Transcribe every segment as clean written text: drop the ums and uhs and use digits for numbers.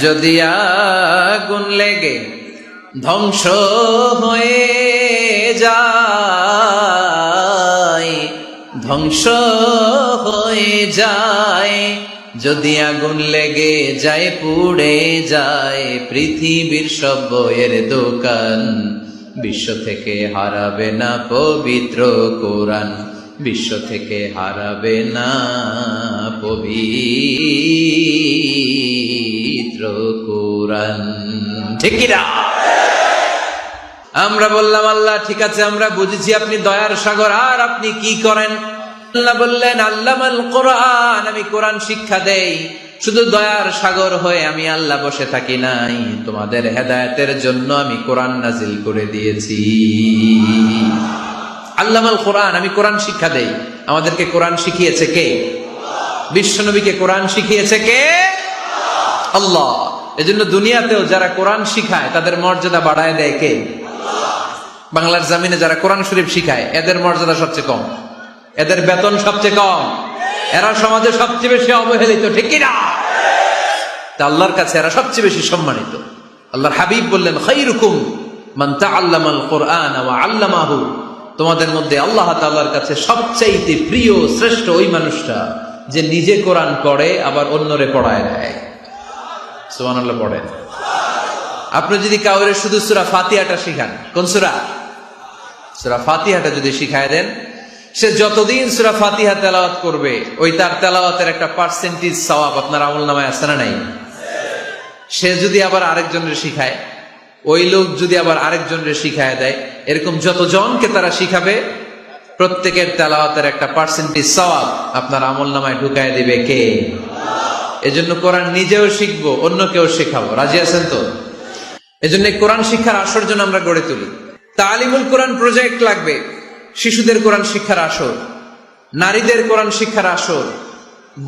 যদি আগুন লেগে ধ্বংস হয়ে যায়, ধ্বংস হয়ে যায়, যদি আগুন লেগে যায় পুড়ে যায় পৃথিবীর সব বইয়ের দোকান, বিশ্ব থেকে হারাবে না পবিত্র কোরআন, বিশ্ব থেকে হারাবে না পবিত্র কোরআন। ঠিক কি না? আমরা বললাম আল্লাহ ঠিক আছে, আমরা বুঝেছি আপনি দয়ার সাগর, আর আপনি কি করেন? আল্লাহ বললেন আল্লামাল কোরআন, আমি কোরআন শিক্ষা দেই। শুধু দয়ার সাগর হয়ে আমি আল্লাহ বসে থাকি নাই, তোমাদের হেদায়েতের জন্য আমি কোরআন নাজিল করে দিয়েছি। আল্লামাল কোরআন, আমি কোরআন শিক্ষা দেই। আমাদেরকে কোরআন শিখিয়েছে কে? বিশ্বনবীকে কোরআন শিখিয়েছে কে? আল্লাহ। এজন্য দুনিয়াতেও যারা কোরআন শিখায় তাদের মর্যাদা বাড়ায় দেয় কে? বাংলার জমিনে যারা কোরআন শরীফ শিখায় এদের মর্যাদা সবচেয়ে কম, এদের বেতন সবচেয়ে কম, এরা সমাজে সবচেয়ে বেশি অবহেলিত। ঠিক কিনা? তা আল্লাহর কাছে এরা সবচেয়ে বেশি সম্মানিত। আল্লাহর হাবিব বললেন খায়রুকুম মান তাআল্লামাল কোরআন ওয়া আল্লামাহু, তোমাদের মধ্যে আল্লাহ তাআলার কাছে সবচাইতে প্রিয় শ্রেষ্ঠ ওই মানুষটা যে নিজে কোরআন পড়ে আবার অন্যরে পড়ায় দেয়। সুবহানাল্লাহ পড়েন। আপনি যদি কাউরে শুধু সূরা ফাতিহাটা শিখান, কোন সূরা? সূরা ফাতিহাটা যদি শিখায় দেন, সে যতদিন সূরা ফাতিহা তেলাওয়াত করবে ওই তার তেলাওয়াতের একটা পার্সেন্টেজ সওয়াব আপনার আমলনামায় আছে না নাই? সে যদি আবার আরেকজনের শিখায়, ওই লোক যদি আবার আরেকজনের শিখায় দেয়, এরকম যতজনকে তারা শিখাবে প্রত্যেকের তেলাওয়াতের একটা পার্সেন্টেজ সওয়াব আপনার আমলনামায় ঢুকায় দিবে কে? এজন্য কোরআন নিজেও শিখবো, অন্যকেও শেখাবো। রাজি আছেন তো? এজন্য কোরআন শিক্ষার আসর জন্য আমরা গড়ে তুলি। তালিমুল কোরআন প্রজেক্ট লাগবে, শিশুদের কোরআন শিক্ষার আসর, নারীদের কোরআন শিক্ষার আসর,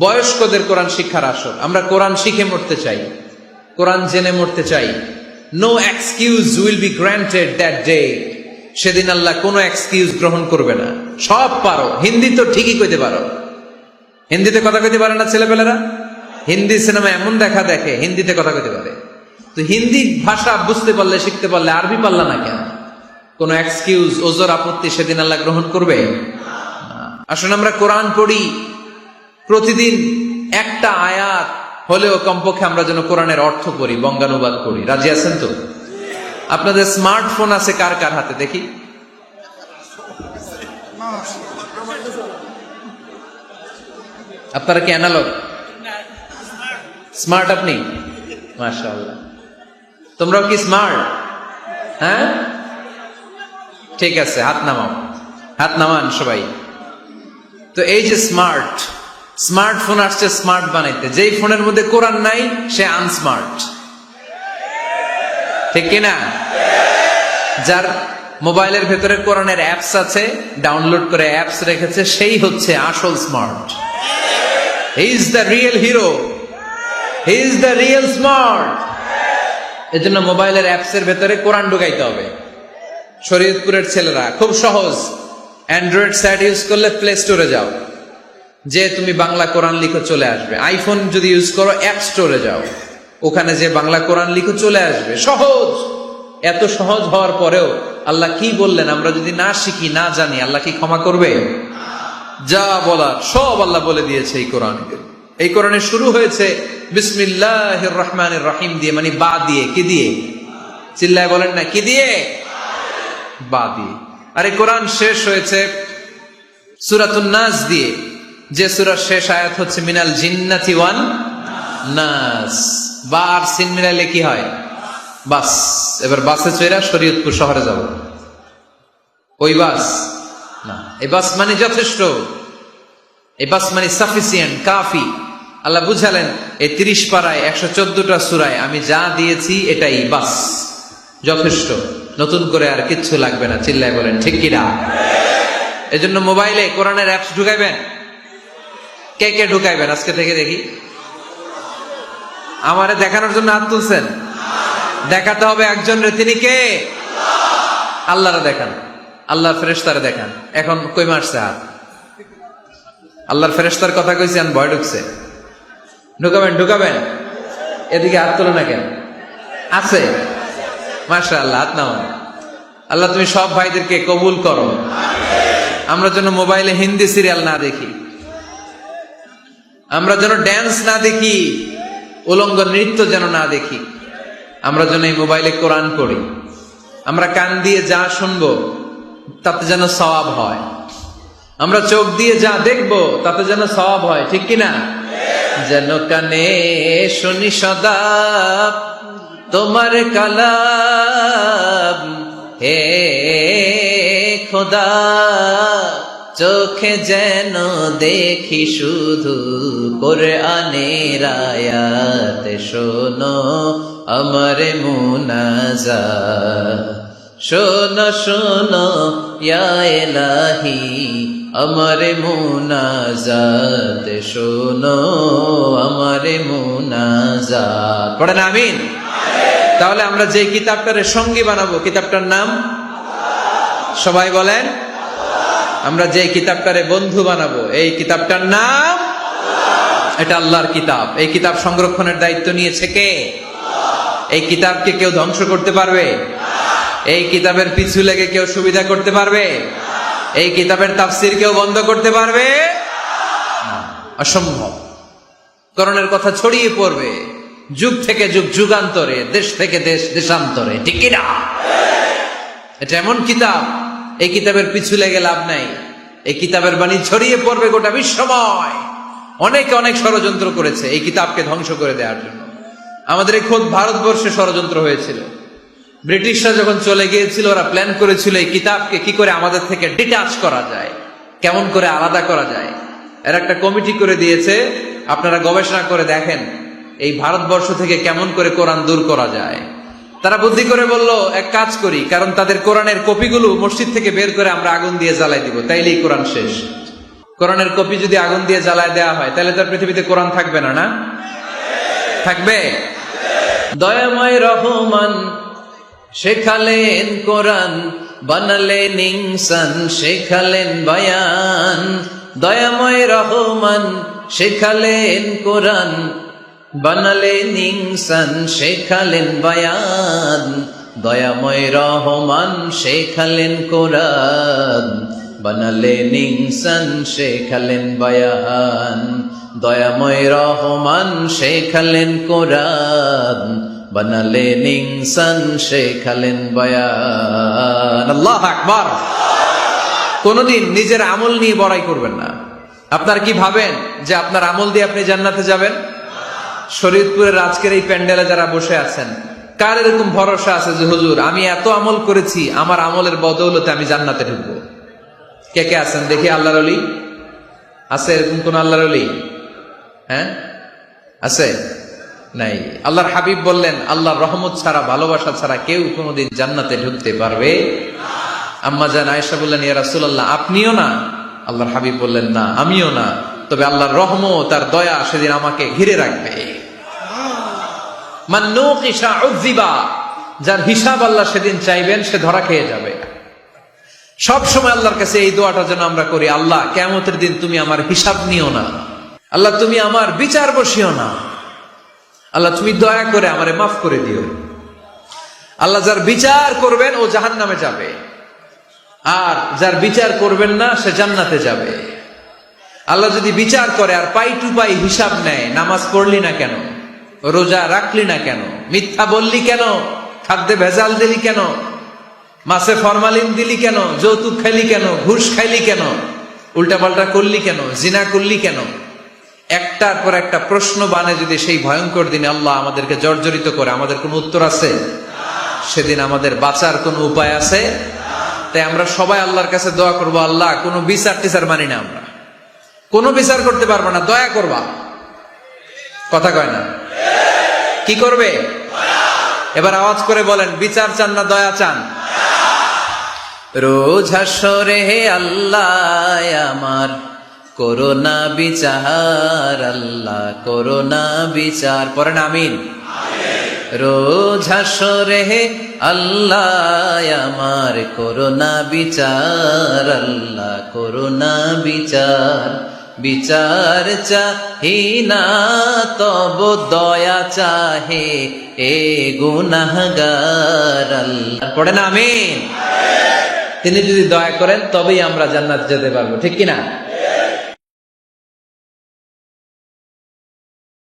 বয়স্কদের কোরআন শিক্ষার আসর। আমরা কোরআন শিখে মরতে চাই, কোরআন জেনে মরতে চাই। No excuse will be granted that day. সেদিন আল্লাহ কোনো এক্সকিউজ গ্রহণ করবে না। সব পারো, হিন্দি তো ঠিকই কইতে পারো, হিন্দিতে কথা কইতে পারে না ছেলেপেলেরা? হিন্দি সিনেমা এমন দেখা দেখে হিন্দিতে কথা কইতে পারে। তো হিন্দি ভাষা বুঝতে পারলে, শিখতে পারলে আরবি পারলা না কেন? কোন এক্সকিউজ, ওজর, আপত্তি সেদিন আল্লাহ গ্রহণ করবে? আসুন আমরা কোরআন পড়ি, প্রতিদিন একটা আয়াত হলেও কমপক্ষে আমরা যেন কোরআনের অর্থ পড়ি, বঙ্গানুবাদ করি। রাজি আছেন তো? আপনাদের স্মার্টফোন আছে কার কার হাতে দেখি? আপনারা কি অ্যানালগ? স্মার্ট আপনি? মাশাআল্লাহ। তোমরাও কি স্মার্ট? হ্যাঁ, ঠিক আছে, হাত নামাও, হাত নামান সবাই। তো এই যে স্মার্টফোন আসছে স্মার্ট বানাইতে, যেই ফোনের মধ্যে কোরআন নাই সে আনস্মার্ট। ঠিক কিনা? যার মোবাইলের ভেতরে কোরআনের অ্যাপস আছে, ডাউনলোড করে অ্যাপস রেখেছে, সেই হচ্ছে আসল smart. He is the real hero, he is the real smart. এজন্য মোবাইলের অ্যাপসের ভেতরে কোরআন ঢুকাইতে হবে। শরীয়তপুরের ছেলেরা খুব সহজ, অ্যান্ড্রয়েড সেট ইউজ করলে প্লে স্টোরে যাও, যে তুমি বাংলা কোরআন লিখো চলে আসবে। আইফোন যদি ইউজ করো অ্যাপ স্টোরে যাও, ওখানে যে বাংলা কোরআন লিখো চলে আসবে। সহজ। এত সহজ হওয়ার পরেও আল্লাহ কি বললেন আমরা যদি না শিখি, না জানি, আল্লাহ কি ক্ষমা করবে? যা বলার সব আল্লাহ বলে দিয়েছে এই কোরআন। এই কোরআনে শুরু হয়েছে বিসমিল্লাহির রহমানির রহিম দিয়ে, মানে বা দিয়ে। কি দিয়ে? চিল্লায় বলেন না, কি দিয়ে? বা দিয়ে। আর এই কোরআন শেষ হয়েছে সূরাতুন নাস দিয়ে, যে সূরার শেষ আয়াত হচ্ছে মিনাল জিন্নাতি ওয়ান নাস। বা আর সিন মিলাইলে কি হয়? বাস। এবার বাসে চড়া শরীয়তপুর শহরে যাব। ওই বাস না, এই বাস মানে যথেষ্ট, এই বাস মানে সাফিসিয়েন্ট, কাফি। আল্লাহ বুঝালেন এই 30 পারায় 114টা সূরায় আমি যা দিয়েছি এটাই বাস, যথেষ্ট। নতুন করে আর কিচ্ছু লাগবে না। চিল্লায় বলেন ঠিক কিনা? এজন্য মোবাইলে কোরআনের অ্যাপস ঢুকাইবেন। কে কে ঢুকাইবেন আজকে থেকে দেখি? আমারে দেখানোর জন্য হাত তুলছেন? দেখাতে হবে একজন রে, তিনি কে? আল্লাহরে দেখান, আল্লাহর ফেরেশতারে দেখান। এখন কই মারছে হাত? আল্লাহর ফেরেশতার কথা কইছেন, ভয় ঢুকছে। ঢুকাবেন, ঢুকাবেন। এদিকে হাত তোলে না কেন? আছে? মাশাআল্লাহ, হাত নামান। আল্লাহ তুমি সব ভাইদেরকে কবুল করো। আমরা যেন মোবাইলে হিন্দি সিরিয়াল না দেখি, আমরা যেন ড্যান্স না দেখি, উলঙ্গ নৃত্য যেন না দেখি, আমরা যেন এই মোবাইলে কোরআন পড়ি, আমরা কান দিয়ে যা শুনবো তাতে যেন সওয়াব হয়, আমরা চোখ দিয়ে যা দেখবো তাতে যেন সওয়াব হয়, ঠিক কিনা? যেন কানে শুনি সদা তোমার কালাম, হে খোদা চোখে যেন দেখি শুধু কোরআনের আয়াত, শোনো আমার মুনাজাত, শোনো শোনো ইয়া ইলাহি আমার মুনাজাত, শোনো আমার মুনাজাত। পড়েন আমিন। তাহলে আমরা যে কিতাবটারে সঙ্গী বানাবো, কিতাবটার নাম সবাই বলেন। আমরা যে কিতাবটারে বন্ধু বানাবো, এই কিতাবটার নাম, এটা আল্লাহর কিতাব। এই কিতাব সংরক্ষণের দায়িত্ব নিয়েছে কে? এই কিতাবকে কেউ ধ্বংস করতে পারবে? এই কিতাবের পিছু লেগে কেউ সুবিধা করতে পারবে? এই কিতাবের তাফসীর কেউ বন্ধ করতে পারবে? অসম্ভব। কোরআনের কথা ছড়িয়ে পড়বে যুগ থেকে যুগ, যুগান্তরে, দেশ থেকে দেশ, দেশান্তরে, ঠিক কিনা? এটা এমন কিতাব, এই কিতাবের পিছু লেগে লাভ নাই। এই কিতাবের বাণী ছড়িয়ে পড়বে গোটা বিশ্বময়। অনেকে অনেক ষড়যন্ত্র করেছে এই কিতাবকে ধ্বংস করে দেওয়ার জন্য। আমাদের এই খোদ ভারতবর্ষে ষড়যন্ত্র হয়েছিল। ব্রিটিশরা যখন চলে গিয়েছিল, ওরা প্ল্যান করেছিল এই কিতাবকে কি করে আমাদের থেকে ডিটাচ করা যায়, কেমন করে আলাদা করা যায়। এর একটা কমিটি করে দিয়েছে, আপনারা গবেষণা করে দেখেন এই ভারতবর্ষ থেকে কেমন করে কোরআন দূর করা যায়। তারা বুদ্ধি করে বলল, এক কাজ করি, কারণ তাদের কোরআনের কপিগুলো মসজিদ থেকে বের করে আমরা আগুন দিয়ে জ্বালাই দিব, তাইলেই কোরআন শেষ। কোরআনের কপি যদি আগুন দিয়ে জ্বালায় দেওয়া হয়, তাহলে তার পৃথিবীতে কোরআন থাকবে না? না থাকবে? দয়াময় রহমান শেখালেন কোরআন, বানালেন ইনসান, শেখালেন বায়ান। দয়াময় রহমান শেখালেন কোরআন, বানালেন ইনসান, শেখালেন বায়ান। দয়াময় রহমান শেখালেন কোরআন, বানালেন ইনসান, শেখালেন বায়ান। দয়াময় রহমান শেখালেন কোরআন, বানালেন ইনসান, শেখালেন বায়ান। আল্লাহু আকবার। কোনদিন নিজের আমল নিয়ে বড়াই করবেন না। আপনার কি ভাবেন যে আপনার আমল দিয়ে আপনি জান্নাতে যাবেন? শরীয়তপুরের আজকের এই প্যান্ডেলে যারা বসে আছেন, কার এরকম ভরসা আছে যে হুজুর আমি এত আমল করেছি, আমার আমলের বদৌলতে আমি জান্নাতে ঢুকবো? কে কে আছেন দেখি? আল্লাহর ওলি আছে? এরকম কোন আল্লাহর ওলি? হ্যাঁ আছে? নাই। আল্লাহর হাবিব বললেন, আল্লাহর রহমত ছাড়া, ভালোবাসা ছাড়া কেউ কোনোদিন জান্নাতে ঢুকতে পারবে? আম্মা জান আয়েশা বললেন, ইয়া রাসূলুল্লাহ আপনিও না? আল্লাহর হাবিব বললেন, না আমিও না, তবে আল্লাহর রহমত আর দয়া সেদিন আমাকে ঘিরে রাখবে। মান নুকিশা উযিবা, যার হিসাব আল্লাহ সেদিন চাইবেন সে ধরা খেয়ে যাবে। সব সময় আল্লাহর কাছে এই দোয়াটা যেন আমরা করি, আল্লাহ কিয়ামতের দিন তুমি আমার হিসাব নিও না, আল্লাহ তুমি আমার বিচার বসিও না, আল্লাহ তুমি দয়া করে আমারে মাফ করে দিও। আল্লাহ যার বিচার করবেন ও জাহান্নামে যাবে, আর যার বিচার করবেন না সে জান্নাতে যাবে। আল্লাহ যদি বিচার করে আর পাই টু পাই হিসাব নেয়, নামাজ পড়লি না কেন, রোজা রাখলি না কেন, মিথ্যা বললি কেন, খাদ্যে ভেজাল দিলি কেন, মাছে ফরমালিন দিলি কেন, যৌতুক খাইলি কেন, ঘুষ খাইলি কেন, উল্টাপাল্টা করলি কেন, জিনা করলি কেন, একটার পর একটা প্রশ্ন বানে যদি সেই ভয়ঙ্কর দিনে আল্লাহ আমাদেরকে জর্জরিত করে, আমাদের কোনো উত্তর আছে? সেদিন আমাদের বাঁচার কোনো উপায় আছে? তাই আমরা সবাই আল্লাহর কাছে দোয়া করবো, আল্লাহ কোনো বিচার টিচার মানি না, আমরা কোনো বিচার করতে পারবো না, দয়া করবা। কথা কয় না? কি করবে? এবার আওয়াজ করে বলেন, বিচার চান না দয়া চান? রোজ হাসরে আল্লাহ আমার করোনা বিচার, আল্লাহ করোনা বিচার। পড়েন আমিন। রোজ হাসরে আল্লাহ আমার করোনা বিচার, আল্লাহ করোনা বিচার। বিচার চাহি না তব দয়া চাহে এ গুনাহগার আল্লাহ। পড়েন আমিন। তিনি যদি দয়া করেন তবেই আমরা জান্নাত যেতে পারবো, ঠিক কিনা?